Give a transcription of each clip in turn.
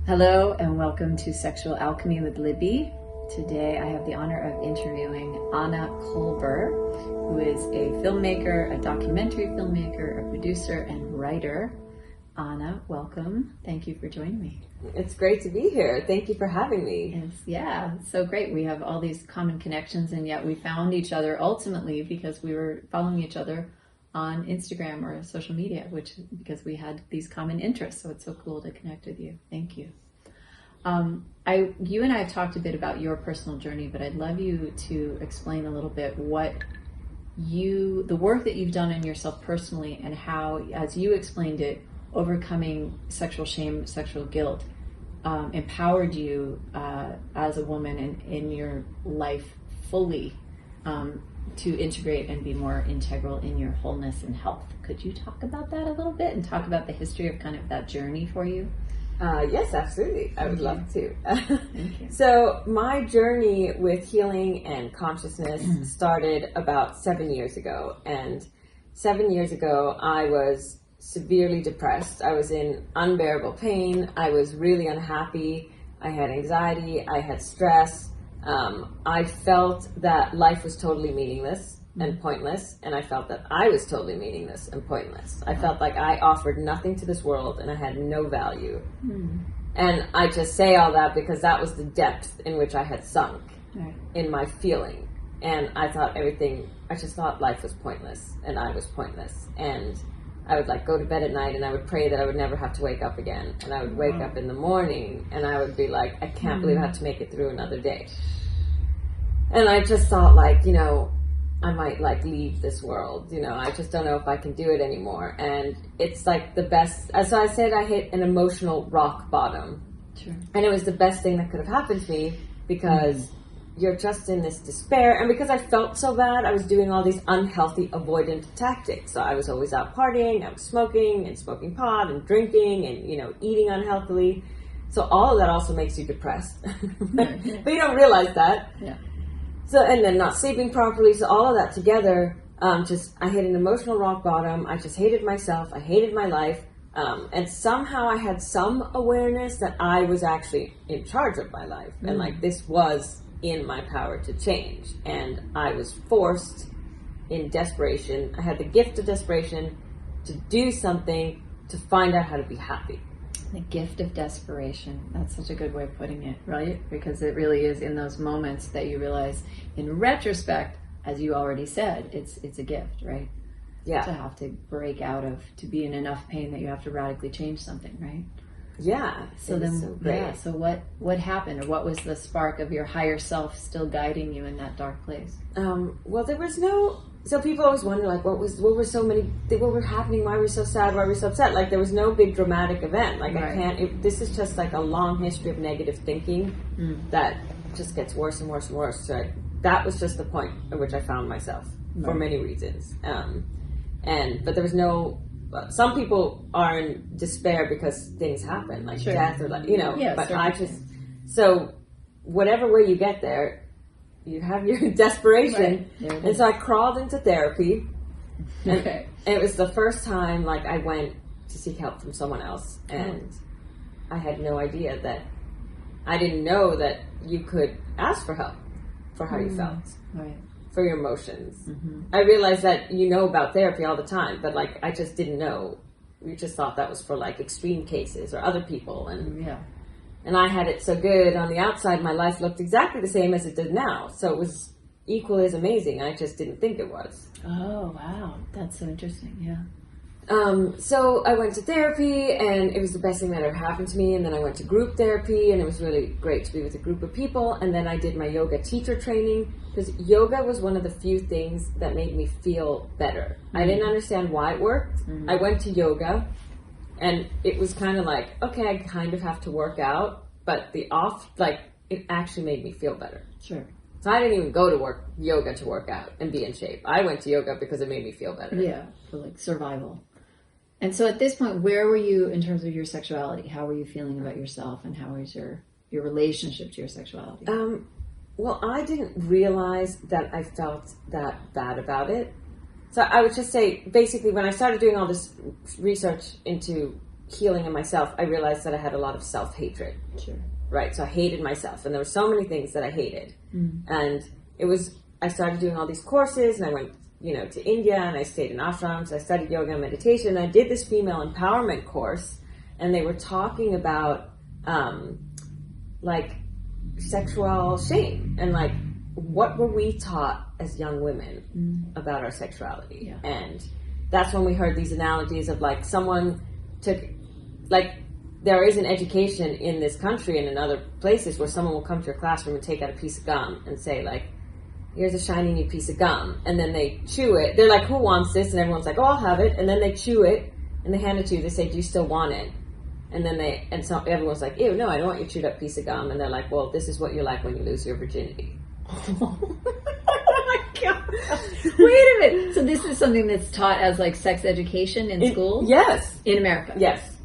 Hello and welcome to Sexual Alchemy with Libby. Today I have the honor of interviewing Anna Kolber, who is a filmmaker, a documentary filmmaker, a producer, and writer. Anna, welcome. Thank you for joining me. It's great to be here. Thank you for having me. It's so great. We have all these common connections, and yet we found each other ultimately because we were following each other on Instagram or social media, because we had these common interests. So it's so cool to connect with you. Thank you. You and I have talked a bit about your personal journey, but I'd love you to explain a little bit the work that you've done on yourself personally, and how, as you explained it, overcoming sexual shame, sexual guilt, empowered you as a woman in your life fully to integrate and be more integral in your wholeness and health. Could you talk about that a little bit and talk about the history of kind of that journey for you? Yes, absolutely. I would love to. Thank you. So my journey with healing and consciousness started about 7 years ago. And 7 years ago, I was severely depressed. I was in unbearable pain. I was really unhappy. I had anxiety. I had stress. I felt that life was totally meaningless and pointless, and I felt that I was totally meaningless and pointless. I felt like I offered nothing to this world and I had no value. And I just say all that because that was the depth in which I had sunk in my feeling. And I just thought life was pointless and I was pointless. And I would go to bed at night and I would pray that I would never have to wake up again. And I would wake up in the morning and I would be like, I can't believe I have to make it through another day. And I just thought I might leave this world. I just don't know if I can do it anymore. And it's the best. So I said I hit an emotional rock bottom. Sure. And it was the best thing that could have happened to me because you're just in this despair. And because I felt so bad, I was doing all these unhealthy avoidant tactics. So I was always out partying, I was smoking pot and drinking and, eating unhealthily. So all of that also makes you depressed. But you don't realize that. Yeah. So, and then not sleeping properly. So all of that together, I hit an emotional rock bottom. I just hated myself. I hated my life. And somehow I had some awareness that I was actually in charge of my life. And this was in my power to change. And I was forced in desperation. I had the gift of desperation to do something to find out how to be happy. The gift of desperation. That's such a good way of putting it, right? Because it really is in those moments that you realize, in retrospect, as you already said, it's a gift, right? Yeah. To have to break out of, to be in enough pain that you have to radically change something, right? Yeah. So what happened, or what was the spark of your higher self still guiding you in that dark place? Well, there was no. So people always wonder, what were happening? Why were we so sad? Why were we so upset? There was no big dramatic event. Right. This is just a long history of negative thinking that just gets worse and worse and worse. So that was just the point at which I found myself for many reasons. But there was no. Some people are in despair because things happen, death or Yeah, but certainly. I just. So whatever way you get there, you have your desperation. Right. And so I crawled into therapy. And Okay. it was the first time I went to seek help from someone else. And I had no idea I didn't know that you could ask for help for how you felt. Right. For your emotions. I realized that about therapy all the time, but I just didn't know. We just thought that was for extreme cases or other people. And I had it so good on the outside, my life looked exactly the same as it did now. So it was equally as amazing. I just didn't think it was. Oh, wow. That's so interesting. Yeah. So I went to therapy and it was the best thing that ever happened to me. And then I went to group therapy and it was really great to be with a group of people. And then I did my yoga teacher training because yoga was one of the few things that made me feel better. I didn't understand why it worked. I went to yoga. And it was kind of okay, I kind of have to work out, but it actually made me feel better. Sure. So I didn't even go to yoga to work out and be in shape. I went to yoga because it made me feel better. Yeah, for survival. And so at this point, where were you in terms of your sexuality? How were you feeling about yourself, and how was your relationship to your sexuality? Well, I didn't realize that I felt that bad about it. So I would just say, basically, when I started doing all this research into healing in myself, I realized that I had a lot of self-hatred. Sure. Right. So I hated myself, and there were so many things that I hated. And I started doing all these courses, and I went, to India, and I stayed in ashrams. I studied yoga and meditation. And I did this female empowerment course, and they were talking about, like, sexual shame and like what were we taught as young women about our sexuality. And that's when we heard these analogies of like someone took, like, there is an education in this country and in other places where someone will come to your classroom and take out a piece of gum and say like, here's a shiny new piece of gum, and then they chew it. They're like, who wants this? And everyone's like, oh, I'll have it. And then they chew it and they hand it to you. They say, do you still want it? And then everyone's like, ew, no, I don't want your chewed up piece of gum. And they're like, well, this is what you're like when you lose your virginity. Oh my God. Wait a minute. So this is something that's taught as like sex education in school? Yes. In America? Yes.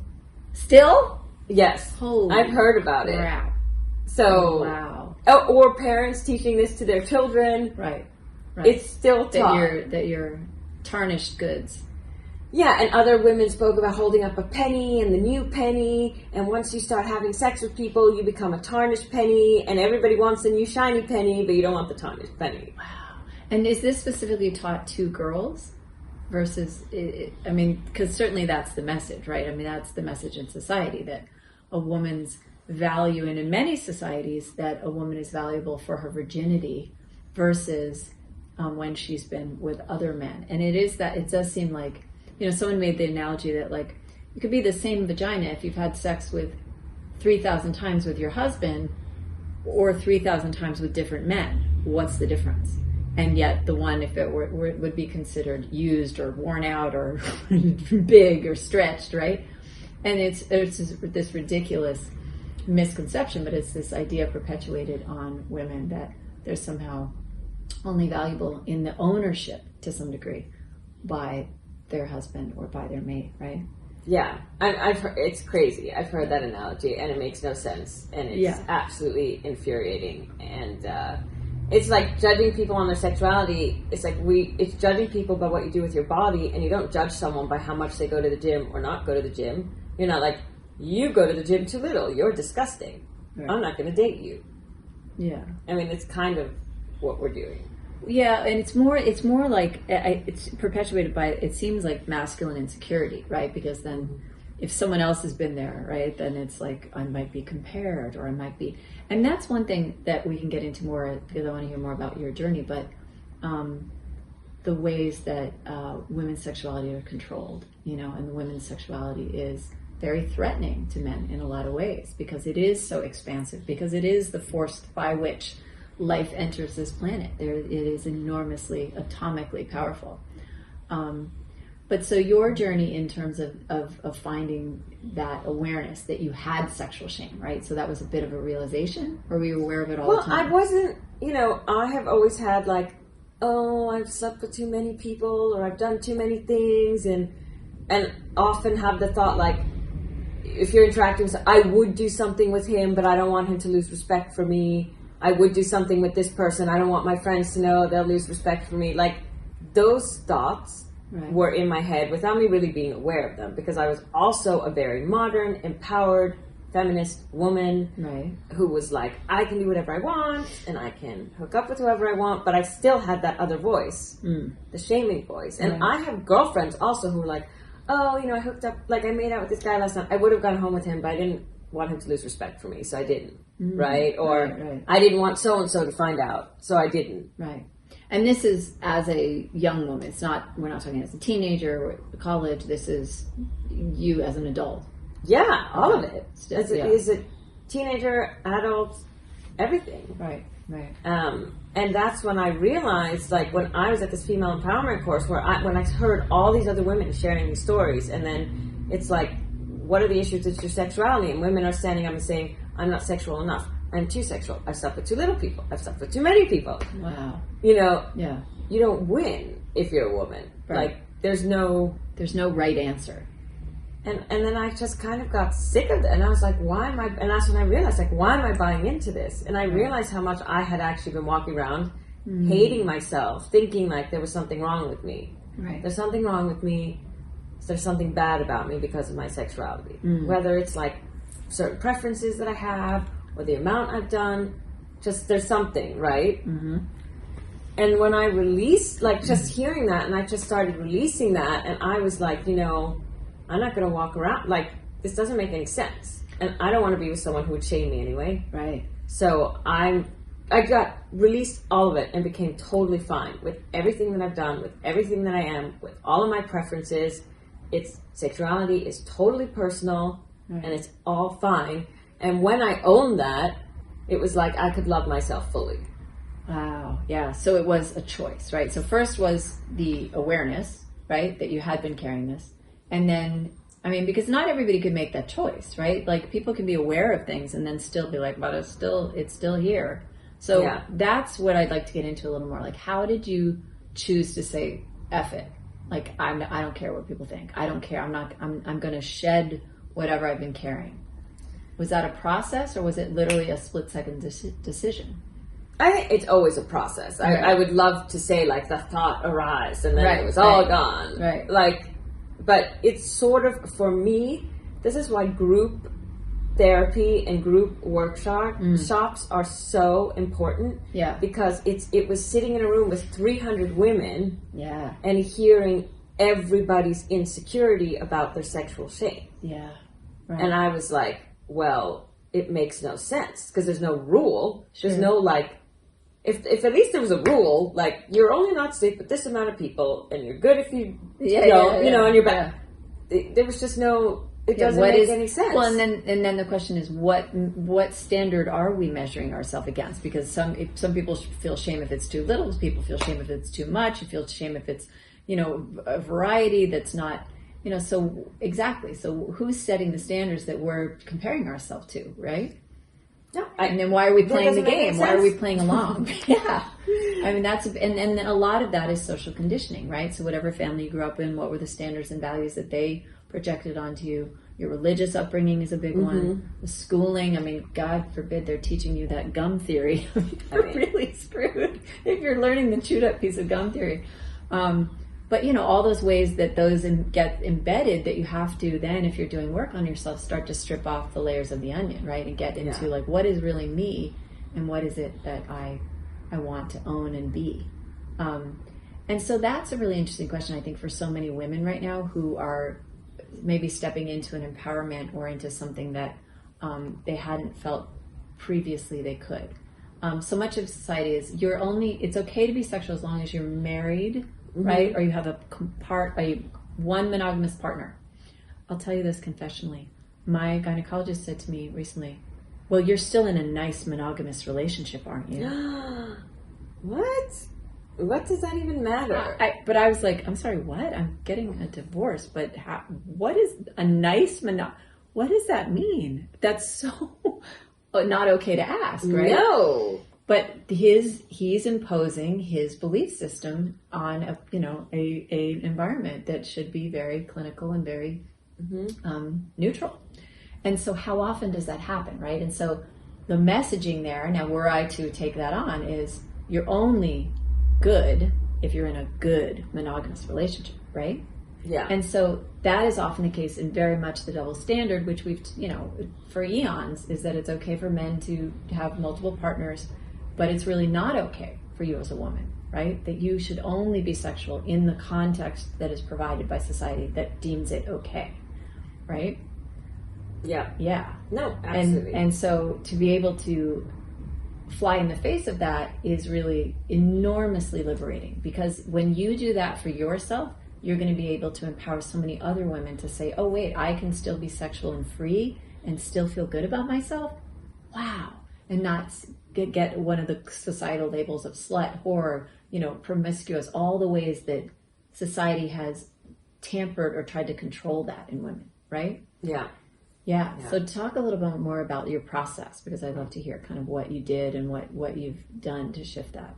Still? Yes. Holy I've heard about it. Wow. So, wow. Or parents teaching this to their children. Right. It's still taught. That you're tarnished goods. Yeah, and other women spoke about holding up a penny and the new penny, and once you start having sex with people, you become a tarnished penny, and everybody wants the new shiny penny, but you don't want the tarnished penny. Wow. And is this specifically taught to girls versus, I mean, because certainly that's the message, right? I mean, that's the message in society, that a woman's value, and in many societies, that a woman is valuable for her virginity versus when she's been with other men. And it does seem like, someone made the analogy that like it could be the same vagina if you've had sex with 3,000 times with your husband or 3,000 times with different men. What's the difference? And yet the one, if it would be considered used or worn out or big or stretched, right? And it's this ridiculous misconception, but it's this idea perpetuated on women that they're somehow only valuable in the ownership to some degree by their husband or by their mate, right? Yeah, I've heard, it's crazy. I've heard that analogy, and it makes no sense, and it's absolutely infuriating. And it's like judging people on their sexuality. It's like it's judging people by what you do with your body, and you don't judge someone by how much they go to the gym or not go to the gym. You're not like, you go to the gym too little. You're disgusting. Right. I'm not going to date you. Yeah, I mean, it's kind of what we're doing. Yeah, and it's more like it's perpetuated by, it seems like masculine insecurity, right? Because then if someone else has been there, right, then it's like I might be compared, or I might be, and that's one thing that we can get into more, because I want to hear more about your journey, but the ways that women's sexuality are controlled, and women's sexuality is very threatening to men in a lot of ways, because it is so expansive, because it is the force by which life enters this planet. It is enormously, atomically powerful. But so your journey in terms of finding that awareness that you had sexual shame, right? So that was a bit of a realization, or were you aware of it all the time? Well, I wasn't, I have always had like, oh, I've slept with too many people, or I've done too many things, and often have the thought like, if you're interacting with, I would do something with him, but I don't want him to lose respect for me. I would do something with this person. I don't want my friends to know, they'll lose respect for me. Like, those thoughts were in my head without me really being aware of them, because I was also a very modern, empowered, feminist woman who was like, I can do whatever I want and I can hook up with whoever I want, but I still had that other voice, the shaming voice. And I have girlfriends also who were like, oh, I hooked up, like I made out with this guy last night. I would have gone home with him, but I didn't want him to lose respect for me, so I didn't. Right? Or I didn't want so-and-so to find out, so I didn't. Right. And this is as a young woman. We're not talking as a teenager or college. This is you as an adult. Yeah, all of it. As a teenager, adult, everything. Right. And that's when I realized, like, when I was at this female empowerment course, when I heard all these other women sharing these stories, and then it's like, what are the issues with your sexuality? And women are standing up and saying, I'm not sexual enough. I'm too sexual. I've slept with too little people. I've slept with too many people. Wow. You don't win if you're a woman. Right. Like, there's no right answer. And then I just kind of got sick of it. And I was like, and that's when I realized, like, why am I buying into this? And I realized how much I had actually been walking around hating myself, thinking like there was something wrong with me. Right. There's something wrong with me. is there something bad about me because of my sexuality? Whether it's like certain preferences that I have or the amount I've done, just there's something, right? And when I released, like just hearing that, and I just started releasing that, and I was like, you know, I'm not going to walk around, like, this doesn't make any sense. And I don't want to be with someone who would shame me anyway. Right. So I got released all of it and became totally fine with everything that I've done, with everything that I am, with all of my preferences. Sexuality is totally personal, and it's all fine. And when I owned that, it was like I could love myself fully. Wow. Yeah. So it was a choice, right? So first was the awareness, right? That you had been carrying this. And then, I mean, because not everybody could make that choice, right? Like people can be aware of things and then still be like, but it's still here. So that's what I'd like to get into a little more. Like, how did you choose to say, F it? Like, I don't care what people think. I don't care. I'm going to shed whatever I've been carrying. Was that a process, or was it literally a split-second decision? I think it's always a process. I would love to say like the thought arise and then it was all gone. Right. Like, but it's sort of, for me, this is why group therapy and group shops are so important. Yeah. Because it was sitting in a room with 300 women. Yeah. And hearing everybody's insecurity about their sexual shame. Yeah. Right. And I was like, well, it makes no sense because there's no rule. Sure. There's no like, if at least there was a rule, like you're only not safe with this amount of people, and you're good if you know, and you're bad. There was just no. It doesn't make any sense. Well, and then the question is, what standard are we measuring ourselves against? Because some people feel shame if it's too little. People feel shame if it's too much. You feel shame if it's a variety that's not. So exactly. So who's setting the standards that we're comparing ourselves to, right? No, and then why are we playing the game? Why are we playing along? Yeah. I mean, and a lot of that is social conditioning, right? So whatever family you grew up in, what were the standards and values that they projected onto you? Your religious upbringing is a big one. The schooling, I mean, God forbid they're teaching you that gum theory. You're really screwed if you're learning the chewed up piece of gum theory. But all those ways that those get embedded, that you have to then, if you're doing work on yourself, start to strip off the layers of the onion, right? And get into like, what is really me, and what is it that I want to own and be. And so that's a really interesting question, I think, for so many women right now who are maybe stepping into an empowerment or into something that they hadn't felt previously they could. So much of society is it's okay to be sexual as long as you're married, right? Or you have one monogamous partner. I'll tell you this confessionally. My gynecologist said to me recently, well, you're still in a nice monogamous relationship, aren't you? What? What does that even matter? But I was like, I'm sorry, what? I'm getting a divorce, but what is a nice what does that mean? That's so not okay to ask, right? No. But he's imposing his belief system on a environment that should be very clinical and very neutral. And so how often does that happen, right? And so the messaging there, now were I to take that on, is you're only good if you're in a good monogamous relationship, right? Yeah. And so that is often the case in very much the double standard, which we've, for eons, is that it's okay for men to have multiple partners, but it's really not okay for you as a woman, right? That you should only be sexual in the context that is provided by society that deems it okay, right? Yeah. Yeah. No, absolutely. And so to be able to fly in the face of that is really enormously liberating, because when you do that for yourself, you're going to be able to empower so many other women to say, oh wait, I can still be sexual and free and still feel good about myself. Wow. And not get one of the societal labels of slut, whore, promiscuous, all the ways that society has tampered or tried to control that in women, right? Yeah. Yeah. So talk a little bit more about your process, because I'd love to hear kind of what you did and what you've done to shift that.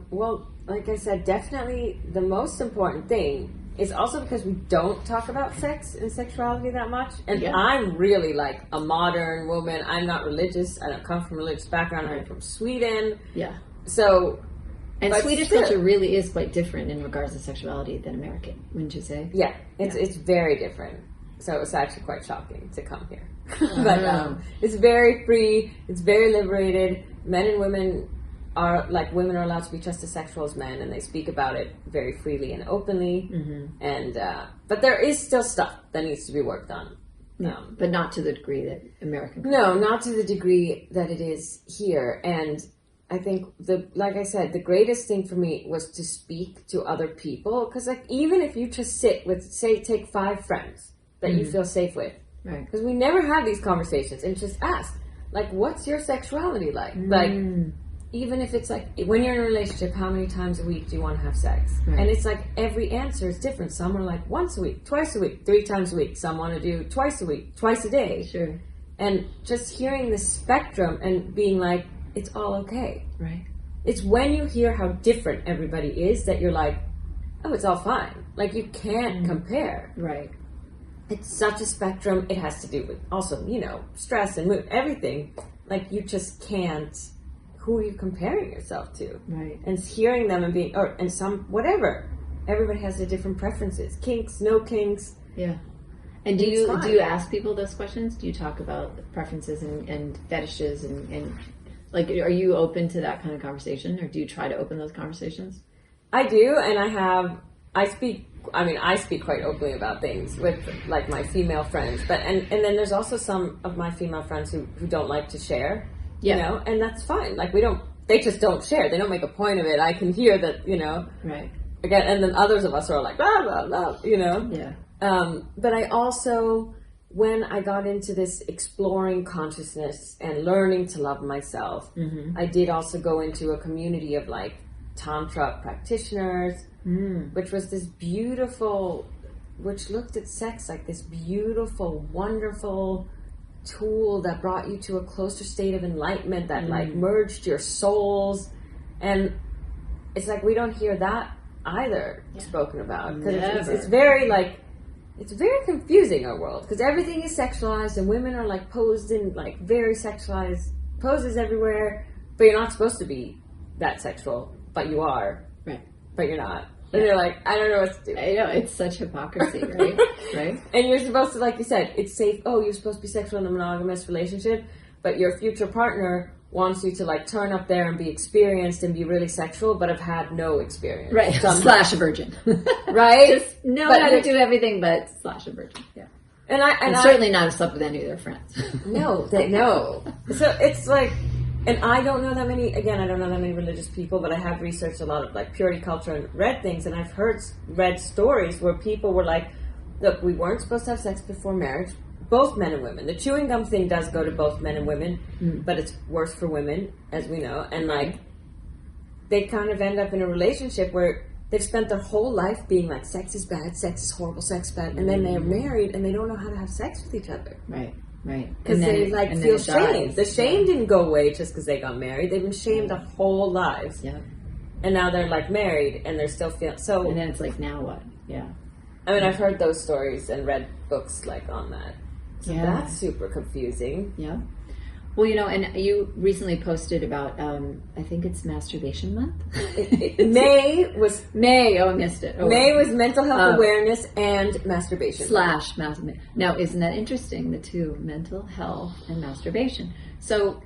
Well, like I said, definitely the most important thing is also because we don't talk about sex and sexuality that much. And I'm really like a modern woman. I'm not religious. I don't come from a religious background. I'm from Sweden. Yeah. So, And but Swedish still, culture really is quite different in regards to sexuality than American, wouldn't you say? Yeah, it's very different. So it's actually quite shocking to come here. But it's very free. It's very liberated. Men and women are women are allowed to be just as sexual as men, and they speak about it very freely and openly. And but there is still stuff that needs to be worked on. But not to the degree that American culture. No, not to the degree that it is here. And I think like I said, the greatest thing for me was to speak to other people, because even if you just sit with, say, take 5 friends that you feel safe with, right? Because we never have these conversations, and just ask, what's your sexuality like? Even if it's when you're in a relationship, how many times a week do you want to have sex? Right. And it's every answer is different. Some are once a week, twice a week, 3 times a week. Some want to do twice a week, twice a day. Sure. And just hearing the spectrum and being it's all okay. Right. It's when you hear how different everybody is that you're oh, it's all fine. You can't compare. Right. It's such a spectrum. It has to do with also, stress and mood, everything. You just can't. Who are you comparing yourself to? Right. And hearing them and being, and some, whatever. Everybody has their different preferences. Kinks, no kinks. Yeah. And do you ask people those questions? Do you talk about preferences and fetishes and are you open to that kind of conversation, or do you try to open those conversations? I do, and I speak quite openly about things with my female friends, but and then there's also some of my female friends who don't like to share, and that's fine. They just don't share. They don't make a point of it. I can hear that, Right. Again, and then others of us are blah, blah, blah, Yeah. But I also, when I got into this exploring consciousness and learning to love myself, I did also go into a community of Tantra practitioners, which was this beautiful, which looked at sex like this beautiful, wonderful tool that brought you to a closer state of enlightenment that merged your souls. And it's we don't hear that either spoken about, because it's very it's very confusing, our world, because everything is sexualized and women are posed in very sexualized poses everywhere, but you're not supposed to be that sexual, but you are, right? But you're not. And you're I don't know what to do. I know, it's such hypocrisy, right? Right. And you're supposed to, like you said, it's safe. Oh, you're supposed to be sexual in a monogamous relationship, but your future partner wants you to turn up there and be experienced and be really sexual, but have had no experience. Right. Slash a virgin. Right. Just know how to do everything, but slash a virgin. Yeah. And certainly not have slept with any of their friends. No. So it's and I don't know that many, again, I don't know that many religious people, but I have researched a lot of purity culture and read things, and I've read stories where people were look, we weren't supposed to have sex before marriage, both men and women. The chewing gum thing does go to both men and women, but it's worse for women, as we know, and they kind of end up in a relationship where they've spent their whole life being sex is bad, sex is horrible, sex is bad, and then they're married and they don't know how to have sex with each other. Right. Right. Because they feel shame. The shame didn't go away just because they got married. They've been shamed their whole lives. Yeah. And now they're married and they're still feeling so. And then it's now what? Yeah. I mean, I've heard those stories and read books on that. So that's super confusing. Yeah. Well, and you recently posted about, I think it's Masturbation Month. May was... May, I missed it. May was Mental Health Awareness and Masturbation. / masturbation. Now, isn't that interesting, the two, mental health and masturbation? So,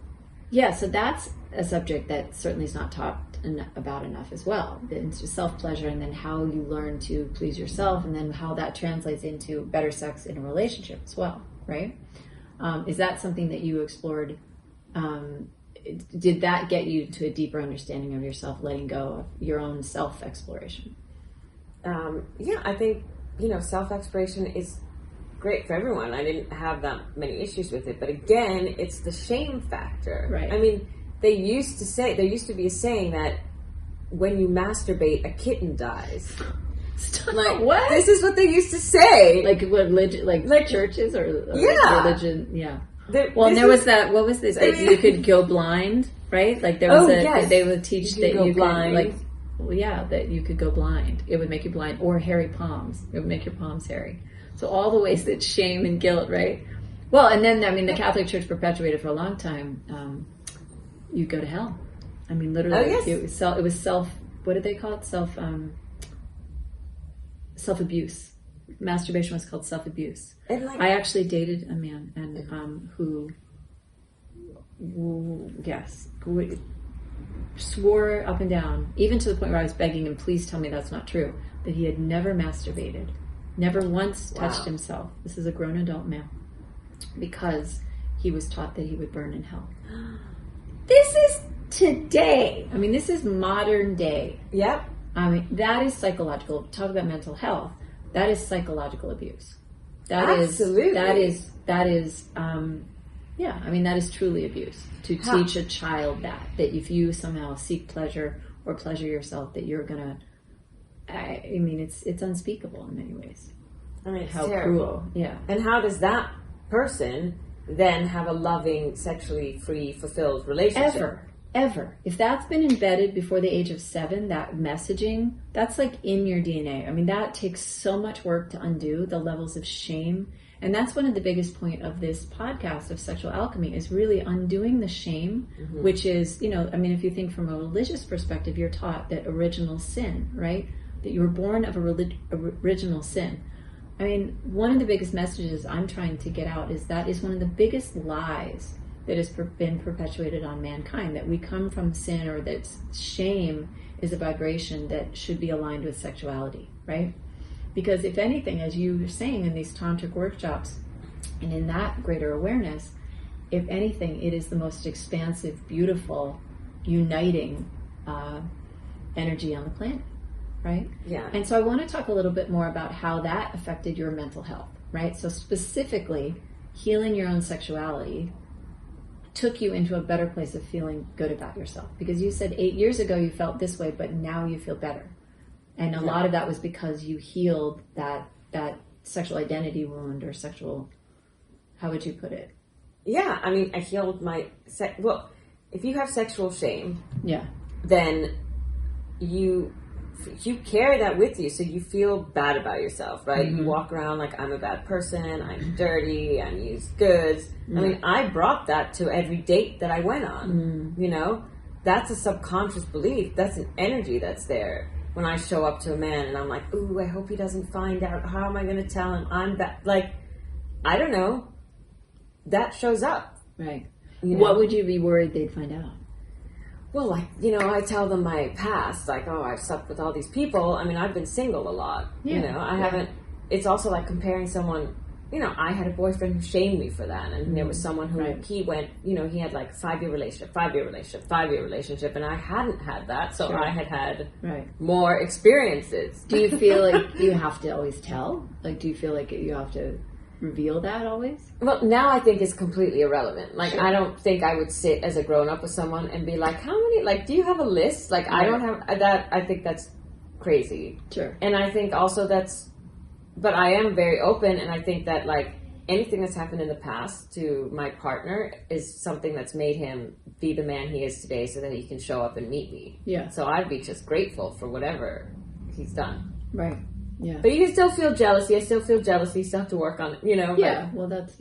so that's a subject that certainly is not talked about enough as well. It's just self-pleasure, and then how you learn to please yourself, and then how that translates into better sex in a relationship as well, right? Is that something that you explored? Did that get you to a deeper understanding of yourself, letting go of your own self-exploration? I think, self-exploration is great for everyone. I didn't have that many issues with it. But again, it's the shame factor. Right. I mean, there used to be a saying that when you masturbate, a kitten dies. Stop. What? This is what they used to say. What churches or religion? Yeah. There was that. What was this? That you could go blind, right? There was they would teach that you could that you could go blind. It would make you blind, or hairy palms. It would make your palms hairy. So all the ways that shame and guilt, right? Well, and then the Catholic Church perpetuated for a long time. You go to hell. I mean, literally, it was what did they call it? Self-abuse. Masturbation was called self-abuse. And like, I actually dated a man who swore up and down, even to the point where I was begging him, please tell me that's not true, that he had never masturbated, never once touched himself. This is a grown adult man, because he was taught that he would burn in hell. This is today. I mean, this is modern day. Yep. I mean, that is psychological. Talk about mental health. That is psychological abuse. Absolutely. That is, yeah, I mean, that is truly abuse. To teach a child that if you somehow seek pleasure or pleasure yourself, that you're gonna, I mean, it's unspeakable in many ways. I mean, it's how terrible. Cruel. Yeah. And how does that person then have a loving, sexually free, fulfilled relationship? Ever. If that's been embedded before the age of 7, that messaging, that's like in your DNA. I mean, that takes so much work to undo, the levels of shame. And that's one of the biggest point of this podcast of Sexual Alchemy, is really undoing the shame, which is, you know, I mean, if you think from a religious perspective, you're taught that original sin, right? That you were born of original sin. I mean, one of the biggest messages I'm trying to get out is that is one of the biggest lies that has been perpetuated on mankind, that we come from sin, or that shame is a vibration that should be aligned with sexuality, right? Because if anything, as you were saying in these tantric workshops and in that greater awareness, if anything, it is the most expansive, beautiful, uniting energy on the planet, right? Yeah. And so I want to talk a little bit more about how that affected your mental health, right? So specifically, healing your own sexuality took you into a better place of feeling good about yourself, because you said 8 years ago you felt this way, but now you feel better, and a lot of that was because you healed that sexual identity wound, or sexual, how would you put it? Yeah, I mean, I healed my well, if you have sexual shame, then you carry that with you, so you feel bad about yourself, right? You walk around like, I'm a bad person, I'm dirty, I use goods. I mean, I brought that to every date that I went on. You know, that's a subconscious belief. That's an energy that's there. When I show up to a man and I'm like, ooh, I hope he doesn't find out. How am I going to tell him I'm bad? Like, I don't know. That shows up. Right. You know? What would you be worried they'd find out? Well, like, you know, I tell them my past, like, oh, I've slept with all these people. I mean, I've been single a lot. You know, I haven't, it's also like comparing someone, you know, I had a boyfriend who shamed me for that. And there was someone who, he went, you know, he had like 5-year relationship, 5-year relationship, 5-year relationship. And I hadn't had that. So I had more experiences. Do you feel like you have to always tell? Like, do you feel like you have to reveal that always? Well, now I think it's completely irrelevant. Like, I don't think I would sit as a grown-up with someone and be like, how many, like, do you have a list? Like, I don't have that. I think that's crazy. Sure. And I think also but I am very open, and I think that, like, anything that's happened in the past to my partner is something that's made him be the man he is today, so that he can show up and meet me. Yeah. So I'd be just grateful for whatever he's done. Right. Yeah. But you can still feel jealousy. I still feel jealousy. Still have to work on it, you know. Yeah. Well, that's,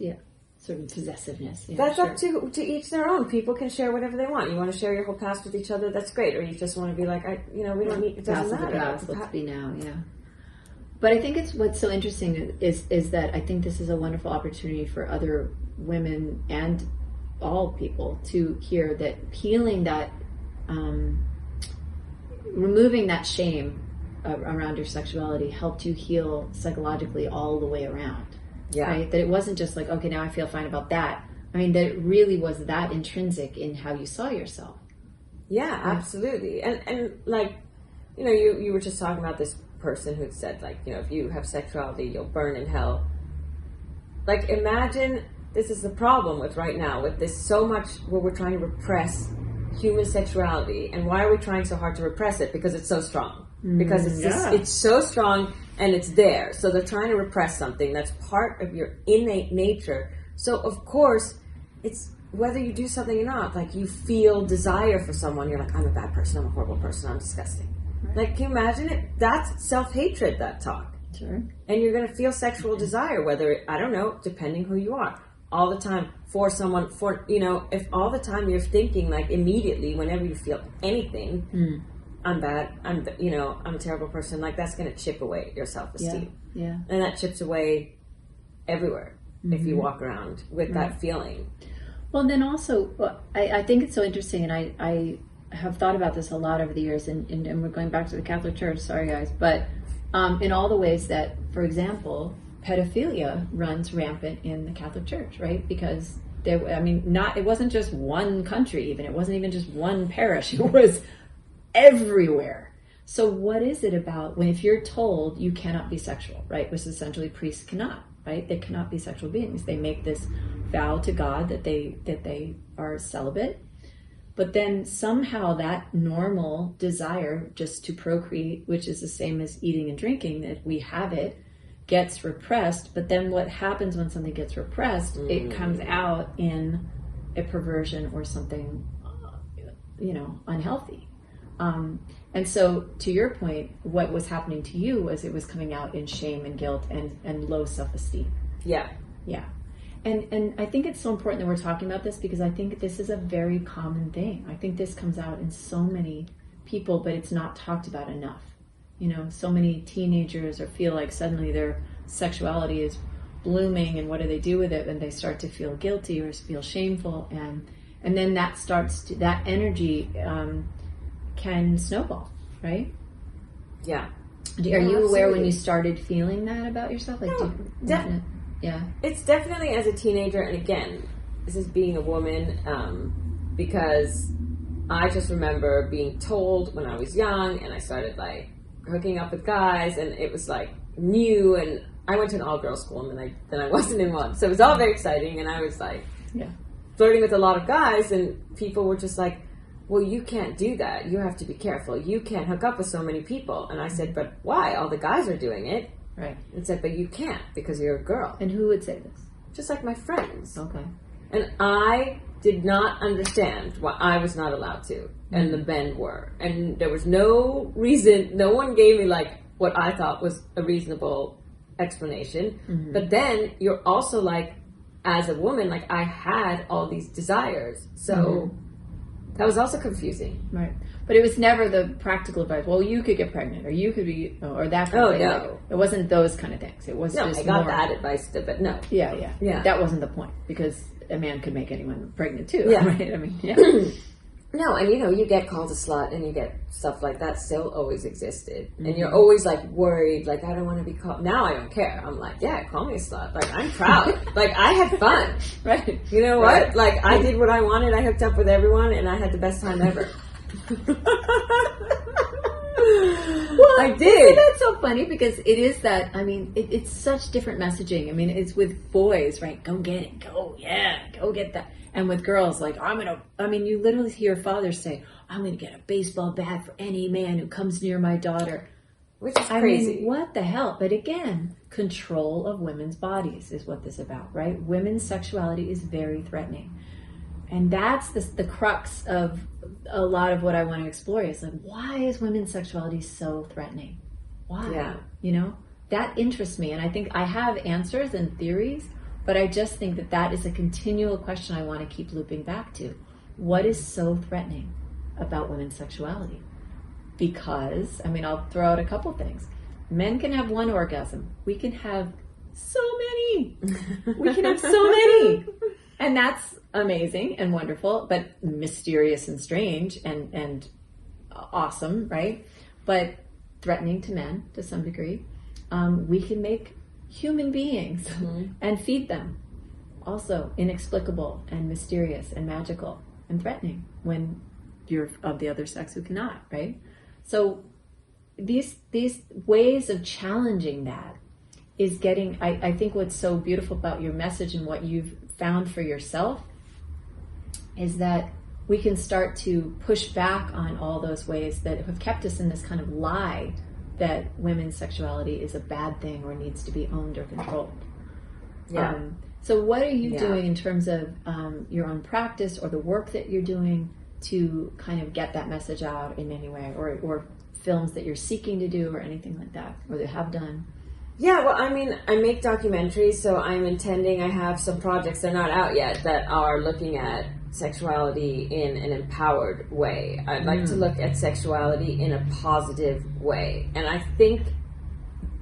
certain possessiveness. Yeah, that's up to each their own. People can share whatever they want. You want to share your whole past with each other, that's great. Or you just want to be like, we don't need, it doesn't matter. Past, let's be now, But I think what's so interesting is that I think this is a wonderful opportunity for other women and all people to hear that healing that, removing that shame around your sexuality helped you heal psychologically all the way around. Yeah. Right? That it wasn't just like, okay, now I feel fine about that. I mean, that it really was that intrinsic in how you saw yourself. Yeah, absolutely. And like, you know, you were just talking about this person who said, like, you know, if you have sexuality, you'll burn in hell. Like, imagine, this is the problem with right now, with this so much where we're trying to repress human sexuality. And why are we trying so hard to repress it? Because it's so strong. Because it's so strong and it's there. So they're trying to repress something that's part of your innate nature. So of course, it's whether you do something or not, like you feel desire for someone, you're like, I'm a bad person, I'm a horrible person, I'm disgusting. Right. Like, can you imagine it? That's self-hatred, that talk. Sure. And you're going to feel sexual desire, whether, I don't know, depending who you are. All the time for someone, you know, if all the time you're thinking, like, immediately, whenever you feel anything, I'm bad, I'm a terrible person, like that's going to chip away at your self-esteem. Yeah. And that chips away everywhere if you walk around with Right. that feeling. Well, then also, I think it's so interesting, and I have thought about this a lot over the years, and we're going back to the Catholic Church, sorry guys, but in all the ways that, for example, pedophilia runs rampant in the Catholic Church, right? Because it wasn't just one country even, it wasn't even just one parish, it was everywhere. So what is it about if you're told you cannot be sexual, right? Which essentially priests cannot, right? They cannot be sexual beings. They make this vow to God that they are celibate. But then somehow that normal desire just to procreate, which is the same as eating and drinking, that we have it, gets repressed. But then what happens when something gets repressed, it comes out in a perversion or something, unhealthy. And so to your point, what was happening to you was it was coming out in shame and guilt and low self-esteem. Yeah. Yeah. And I think it's so important that we're talking about this because I think this is a very common thing. I think this comes out in so many people, but it's not talked about enough. So many teenagers feel like suddenly their sexuality is blooming, and what do they do with it? And they start to feel guilty or feel shameful, and then that energy can snowball, right? Yeah. Are you aware when you started feeling that about yourself? Yeah. It's definitely as a teenager, and again, this is being a woman, because I just remember being told when I was young, and I started like hooking up with guys, and it was like new, and I went to an all-girls school, and then I wasn't in one, so it was all very exciting, and I was like flirting with a lot of guys, and people were just like, well, you can't do that. You have to be careful. You can't hook up with so many people. And I said, but why? All the guys are doing it. Right. And said, but you can't because you're a girl. And who would say this? Just like my friends. Okay. And I did not understand why I was not allowed to, and the men were. And there was no reason, no one gave me like what I thought was a reasonable explanation. Mm-hmm. But then you're also like, as a woman, like I had all these desires. So that was also confusing. Right. But it was never the practical advice. Well, you could get pregnant, or you could be, or that kind of thing. No. Like, it wasn't those kind of things. It was just I got more, that advice, but no. Yeah. That wasn't the point, because a man could make anyone pregnant too. Yeah. Right? I mean, yeah. No, and you get called a slut, and you get stuff like that still always existed. Mm-hmm. And you're always like worried, like I don't want to be called. Now I don't care. I'm like, yeah, call me a slut. Like I'm proud. Like I had fun. Right. You know what? Right. Like I did what I wanted. I hooked up with everyone, and I had the best time ever. Well, I did. That's so funny because it is that. I mean, it's such different messaging. I mean, it's with boys, right? Go get it. Go get that. And with girls, like you literally hear fathers say, "I'm gonna get a baseball bat for any man who comes near my daughter," which is crazy. I mean, what the hell? But again, control of women's bodies is what this is about, right? Women's sexuality is very threatening, and that's the crux of a lot of what I want to explore. Is like, why is women's sexuality so threatening? Why? Yeah. That interests me, and I think I have answers and theories. But I just think that is a continual question I want to keep looping back to. What is so threatening about women's sexuality? Because, I'll throw out a couple things. Men can have one orgasm. We can have so many. We can have so many. And that's amazing and wonderful, but mysterious and strange and awesome, right? But threatening to men to some degree. We can make human beings and feed them. Also inexplicable and mysterious and magical and threatening when you're of the other sex who cannot, right? So these ways of challenging that is getting, I think what's so beautiful about your message and what you've found for yourself is that we can start to push back on all those ways that have kept us in this kind of lie that women's sexuality is a bad thing or needs to be owned or controlled. Yeah. So what are you doing in terms of your own practice or the work that you're doing to kind of get that message out in any way, or films that you're seeking to do or anything like that, or that have done? Yeah, well, I make documentaries, so I have some projects, they're not out yet, that are looking at sexuality in an empowered way. I'd like to look at sexuality in a positive way. And I think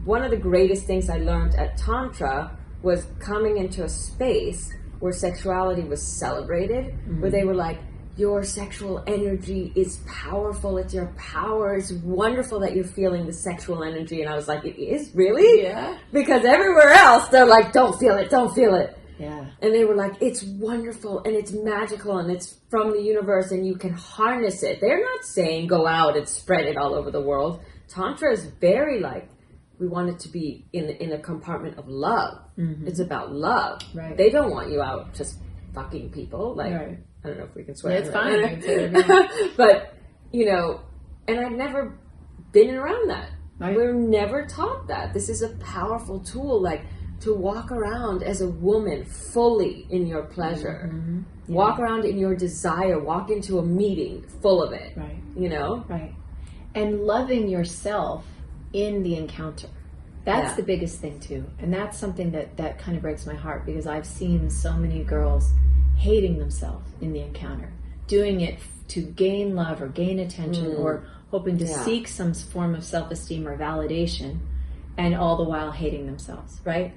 one of the greatest things I learned at Tantra was coming into a space where sexuality was celebrated, where they were like, your sexual energy is powerful, it's your power, it's wonderful that you're feeling the sexual energy. And I was like, it is? Really? Yeah. Because everywhere else, they're like, don't feel it, don't feel it. Yeah. And they were like, it's wonderful and it's magical and it's from the universe and you can harness it. They're not saying go out and spread it all over the world. Tantra is very like, we want it to be in a compartment of love. It's about love. Right. They don't want you out just fucking people. Like, Right. I don't know if we can swear. Yeah, it's fine. I can say whatever. But, you know, and I've never been around that. Right. We're never taught that. This is a powerful tool, like to walk around as a woman fully in your pleasure. Yeah. Walk around in your desire. Walk into a meeting full of it. Right. You know? Right. And loving yourself in the encounter. That's the biggest thing too. And that's something that kind of breaks my heart, because I've seen so many girls hating themselves in the encounter, doing it to gain love or gain attention or hoping to seek some form of self-esteem or validation, and all the while hating themselves, right?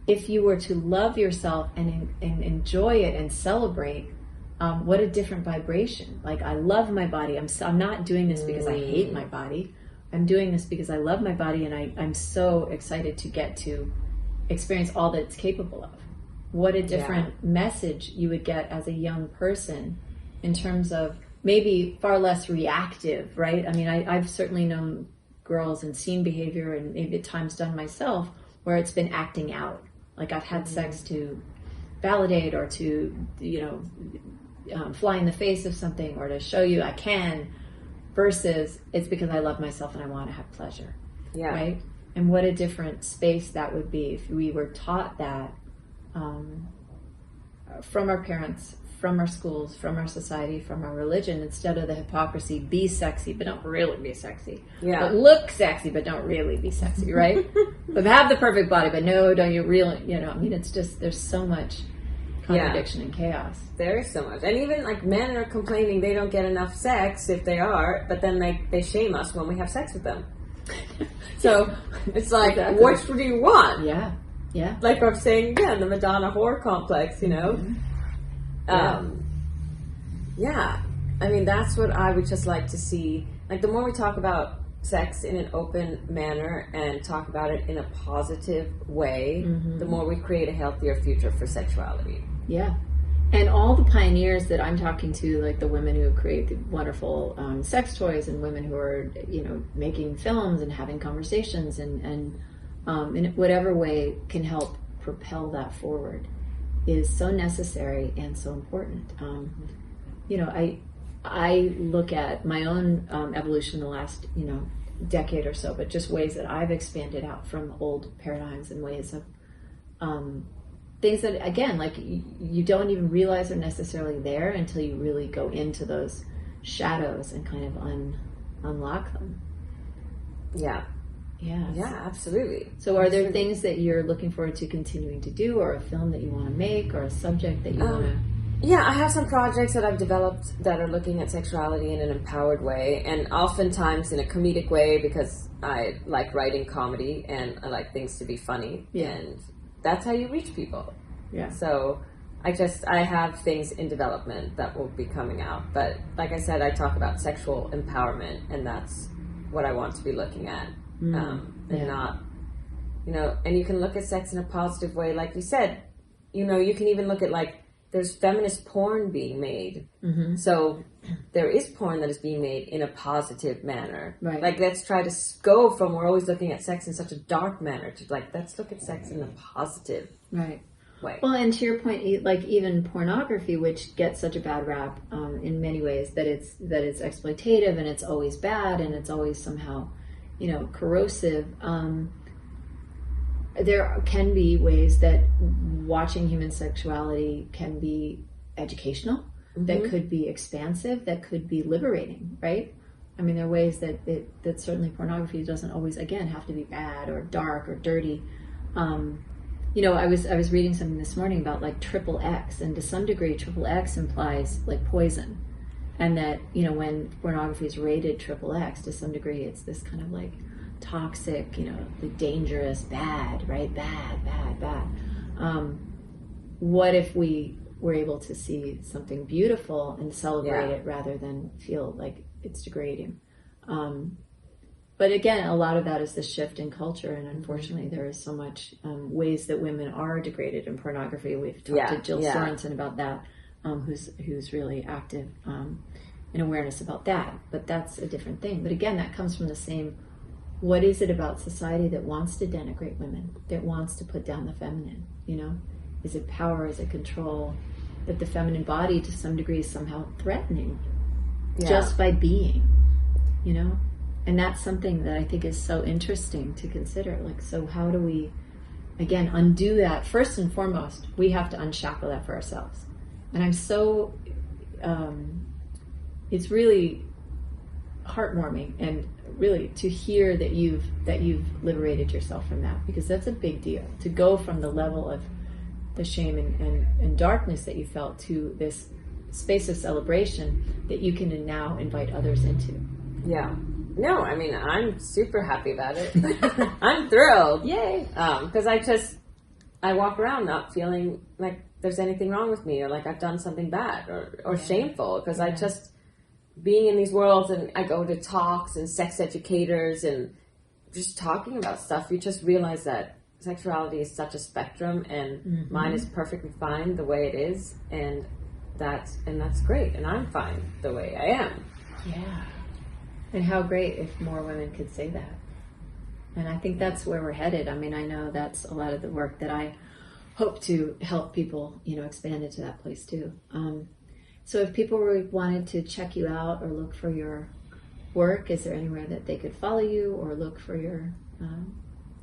If you were to love yourself and enjoy it and celebrate, what a different vibration. Like, I love my body. I'm not doing this because I hate my body. I'm doing this because I love my body, and I'm so excited to get to experience all that it's capable of. What a different message you would get as a young person in terms of maybe far less reactive, right? I mean, I've certainly known girls and seen behavior, and maybe at times done myself, where it's been acting out. Like, I've had sex to validate or to, fly in the face of something or to show you I can, versus it's because I love myself and I want to have pleasure, right? And what a different space that would be if we were taught that from our parents, from our schools, from our society, from our religion, instead of the hypocrisy, be sexy, but don't really be sexy. Yeah. But look sexy, but don't really be sexy, right? But have the perfect body, but no, don't you really, it's just, there's so much contradiction and chaos. There is so much. And even like men are complaining they don't get enough sex if they are, but then they shame us when we have sex with them. So it's like, what do you want? Yeah. Yeah. Like I'm saying again, the Madonna whore complex, I mean, that's what I would just like to see. Like, the more we talk about sex in an open manner and talk about it in a positive way, the more we create a healthier future for sexuality. Yeah. And all the pioneers that I'm talking to, like the women who create the wonderful sex toys, and women who are, making films and having conversations and in whatever way can help propel that forward, is so necessary and so important. I look at my own evolution in the last, decade or so, but just ways that I've expanded out from old paradigms and ways of things that, again, like you don't even realize are necessarily there until you really go into those shadows and kind of unlock them. Yeah. Yeah. Yeah, absolutely. So are there things that you're looking forward to continuing to do, or a film that you want to make, or a subject that you want to... Yeah, I have some projects that I've developed that are looking at sexuality in an empowered way, and oftentimes in a comedic way, because I like writing comedy and I like things to be funny. Yeah. And that's how you reach people. Yeah. So I have things in development that will be coming out. But like I said, I talk about sexual empowerment, and that's what I want to be looking at. And not, and you can look at sex in a positive way. Like you said, you can even look at, like, there's feminist porn being made. So there is porn that is being made in a positive manner. Right. Like, let's try to go from, we're always looking at sex in such a dark manner, to like, let's look at sex in a positive way. Well, and to your point, like even pornography, which gets such a bad rap in many ways, that it's exploitative and it's always bad and it's always somehow, corrosive. There can be ways that watching human sexuality can be educational, that could be expansive, that could be liberating, right? I mean, there are ways that certainly pornography doesn't always, again, have to be bad or dark or dirty. I was reading something this morning about like triple X, and to some degree, triple X implies like poison, and that when pornography is rated triple X, to some degree, it's this kind of like toxic, the dangerous, bad, right? Bad, bad, bad. What if we were able to see something beautiful and celebrate it rather than feel like it's degrading? But again, a lot of that is the shift in culture, and unfortunately, there is so much ways that women are degraded in pornography. We've talked to Jill Sorensen about that, who's really active in awareness about that. But that's a different thing. But again, that comes from the same. What is it about society that wants to denigrate women, that wants to put down the feminine? Is it power? Is it control? That the feminine body, to some degree, is somehow threatening just by being, And that's something that I think is so interesting to consider. Like, so how do we, again, undo that? First and foremost, we have to unshackle that for ourselves. And I'm so, it's really heartwarming and really to hear that you've liberated yourself from that, because that's a big deal, to go from the level of the shame and darkness that you felt to this space of celebration that you can now invite others into. Yeah. No, I mean, I'm super happy about it. I'm thrilled. Yay. Because I walk around not feeling like there's anything wrong with me, or like I've done something bad or shameful, because I just, being in these worlds, and I go to talks and sex educators and just talking about stuff, you just realize that sexuality is such a spectrum, and mine is perfectly fine the way it is, and that's great, and I'm fine the way I am. Yeah. And how great if more women could say that. And I think that's where we're headed. I mean, I know that's a lot of the work that I hope to help people, expand into that place too. So if people wanted to check you out or look for your work, is there anywhere that they could follow you or look for your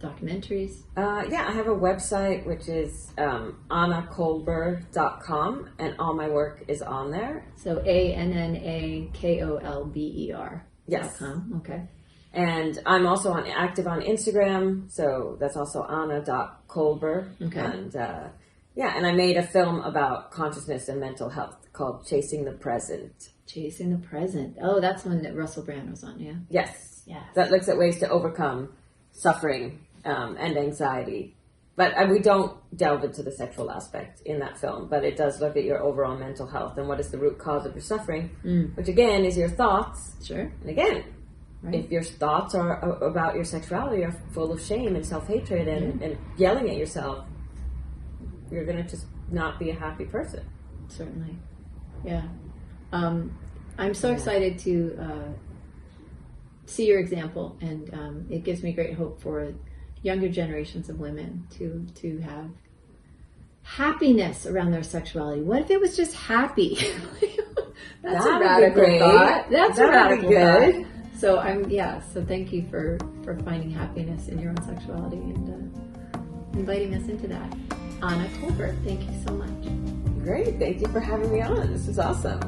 documentaries? I have a website, which is annakolber.com, and all my work is on there. So ANNAKOLBER. Yes. Okay. And I'm also active on Instagram, so that's also anna.kolber. Okay. And and I made a film about consciousness and mental health called Chasing the Present. Chasing the Present. Oh, that's one that Russell Brand was on, yeah? Yes. Yes. That looks at ways to overcome suffering and anxiety. But we don't delve into the sexual aspect in that film, but it does look at your overall mental health and what is the root cause of your suffering, which again is your thoughts. Sure. And again, if your thoughts are about your sexuality are full of shame and self-hatred and yelling at yourself, you're going to just not be a happy person. Certainly. Yeah. I'm so excited to see your example, and it gives me great hope for younger generations of women to have happiness around their sexuality. What if it was just happy? That's a radical thought. That's a radical thought. So so thank you for finding happiness in your own sexuality and inviting us into that. Anna Kolber, thank you so much. Great, thank you for having me on. This was awesome.